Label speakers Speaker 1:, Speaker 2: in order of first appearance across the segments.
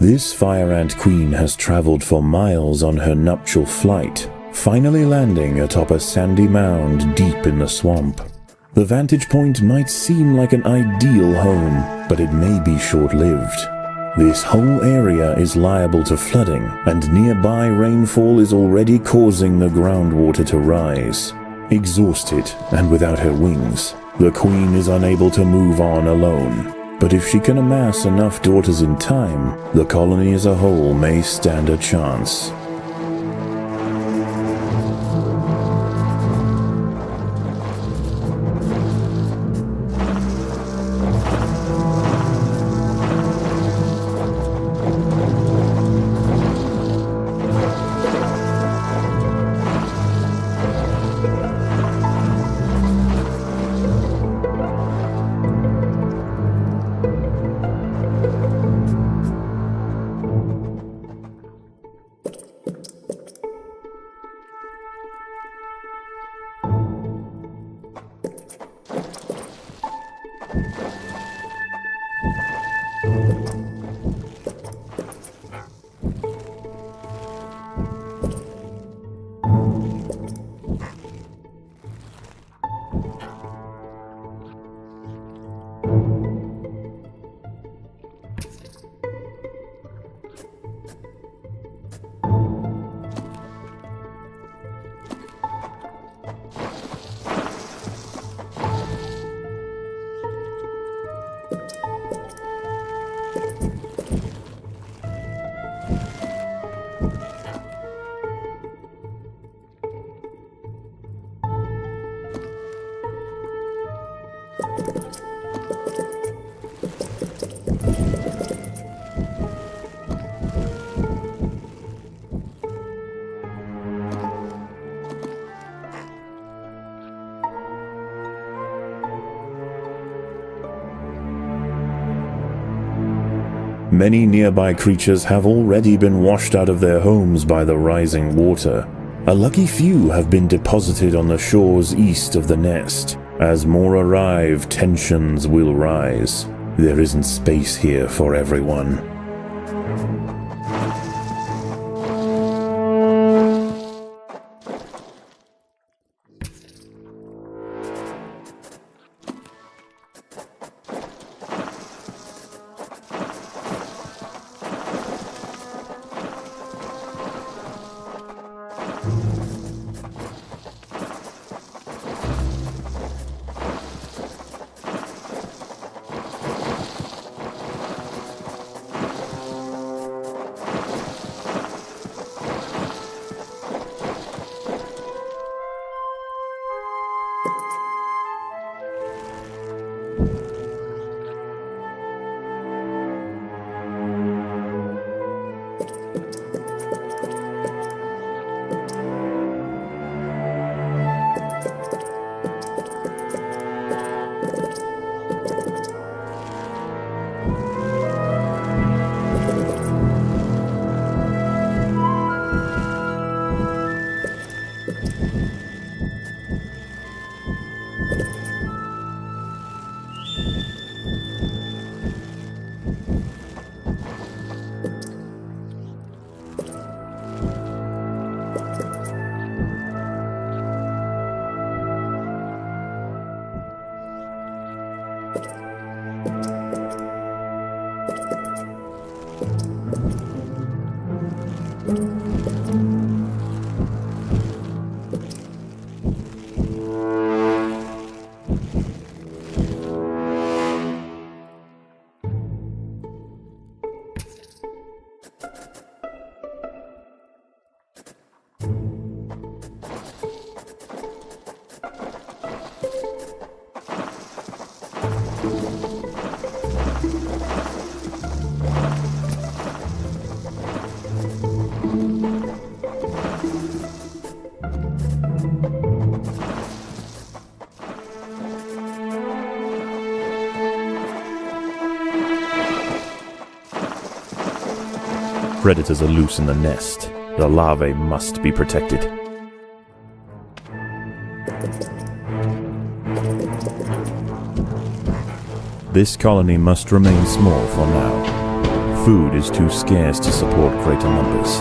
Speaker 1: This fire ant queen has traveled for miles on her nuptial flight, finally landing atop a sandy mound deep in the swamp. The vantage point might seem like an ideal home, but it may be short-lived. This whole area is liable to flooding, and nearby rainfall is already causing the groundwater to rise. Exhausted and without her wings, the queen is unable to move on alone. But if she can amass enough daughters in time, the colony as a whole may stand a chance. Many nearby creatures have already been washed out of their homes by the rising water. A lucky few have been deposited on the shores east of the nest. As more arrive, tensions will rise. There isn't space here for everyone. Predators are loose in the nest. The larvae must be protected. This colony must remain small for now. Food is too scarce to support greater numbers.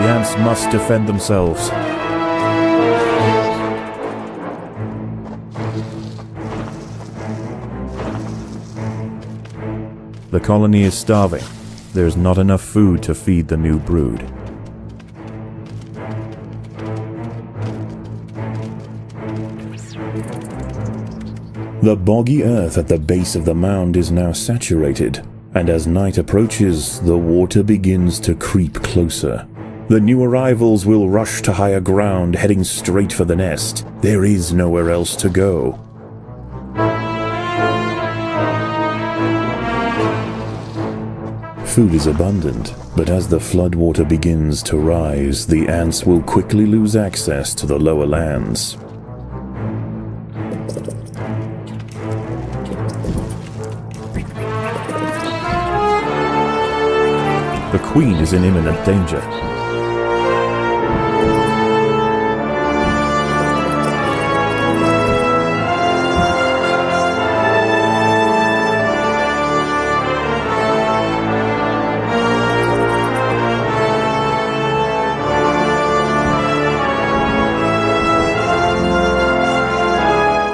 Speaker 1: The ants must defend themselves. The colony is starving. There's not enough food to feed the new brood. The boggy earth at the base of the mound is now saturated, and as night approaches, the water begins to creep closer. The new arrivals will rush to higher ground, heading straight for the nest. There is nowhere else to go. Food is abundant, but as the floodwater begins to rise, the ants will quickly lose access to the lower lands. The queen is in imminent danger.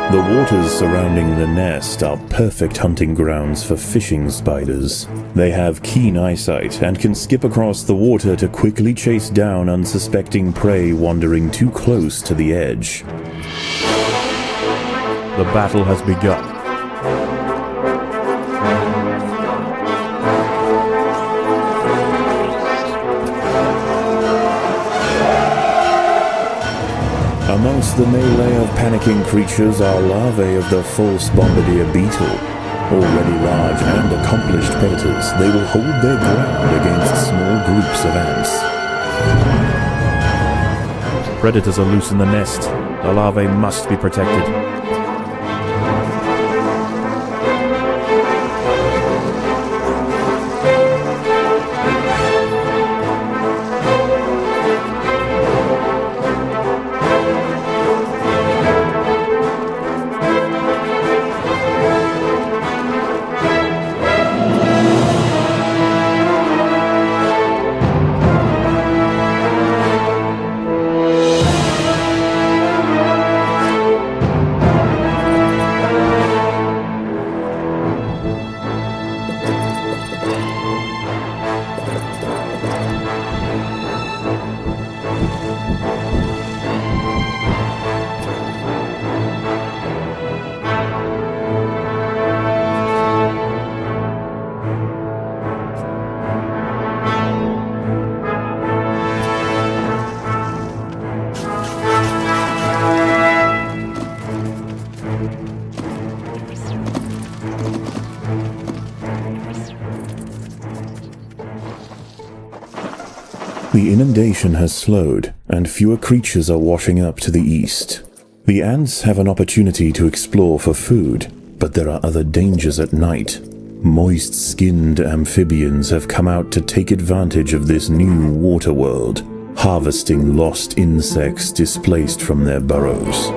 Speaker 1: The waters surrounding the nest are perfect hunting grounds for fishing spiders. They have keen eyesight and can skip across the water to quickly chase down unsuspecting prey wandering too close to the edge. The battle has begun. Amongst the melee of panicking creatures are larvae of the false bombardier beetle. Already large and accomplished predators, they will hold their ground against small groups of ants. Predators are loose in the nest. The larvae must be protected. The inundation has slowed, and fewer creatures are washing up to the east. The ants have an opportunity to explore for food, but there are other dangers at night. Moist-skinned amphibians have come out to take advantage of this new water world, harvesting lost insects displaced from their burrows.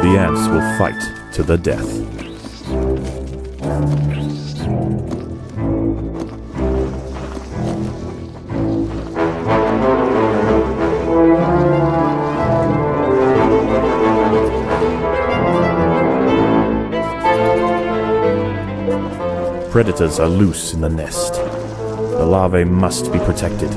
Speaker 1: The ants will fight to the death. Predators are loose in the nest. The larvae must be protected.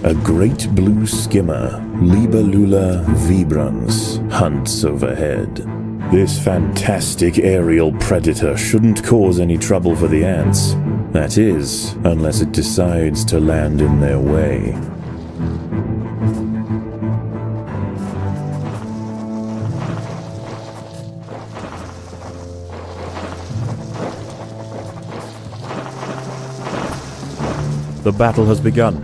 Speaker 1: A great blue skimmer, Libellula vibrans, hunts overhead. This fantastic aerial predator shouldn't cause any trouble for the ants. That is, unless it decides to land in their way. The battle has begun.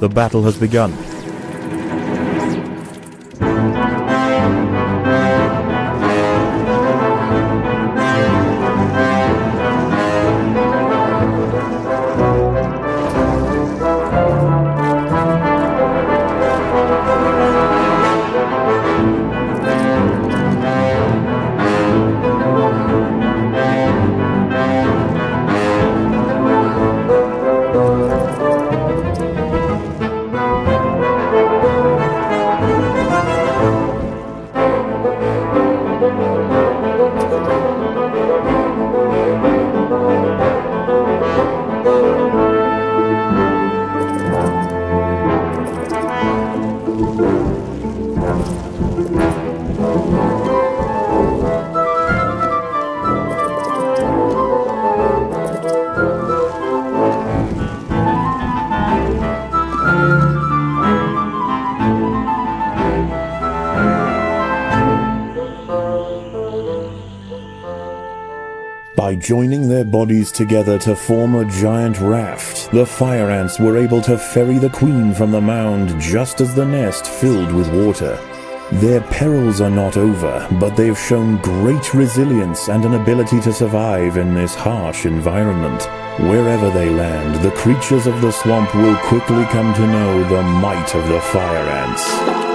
Speaker 1: The battle has begun. By joining their bodies together to form a giant raft, the fire ants were able to ferry the queen from the mound just as the nest filled with water. Their perils are not over, but they've shown great resilience and an ability to survive in this harsh environment. Wherever they land, the creatures of the swamp will quickly come to know the might of the fire ants.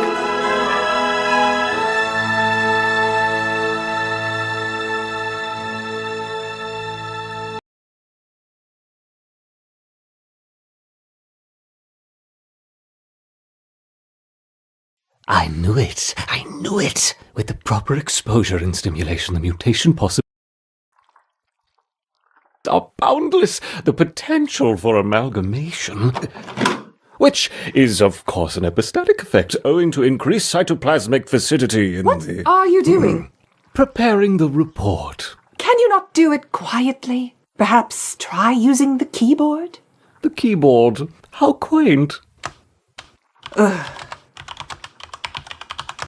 Speaker 2: I knew it! With the proper exposure and stimulation, the mutation possibilities are boundless. The potential for amalgamation, which is, of course, an epistatic effect owing to increased cytoplasmic viscidity in
Speaker 3: What are you doing?
Speaker 2: Preparing the report.
Speaker 3: Can you not do it quietly? Perhaps try using the keyboard?
Speaker 2: The keyboard. How quaint.
Speaker 3: Ugh.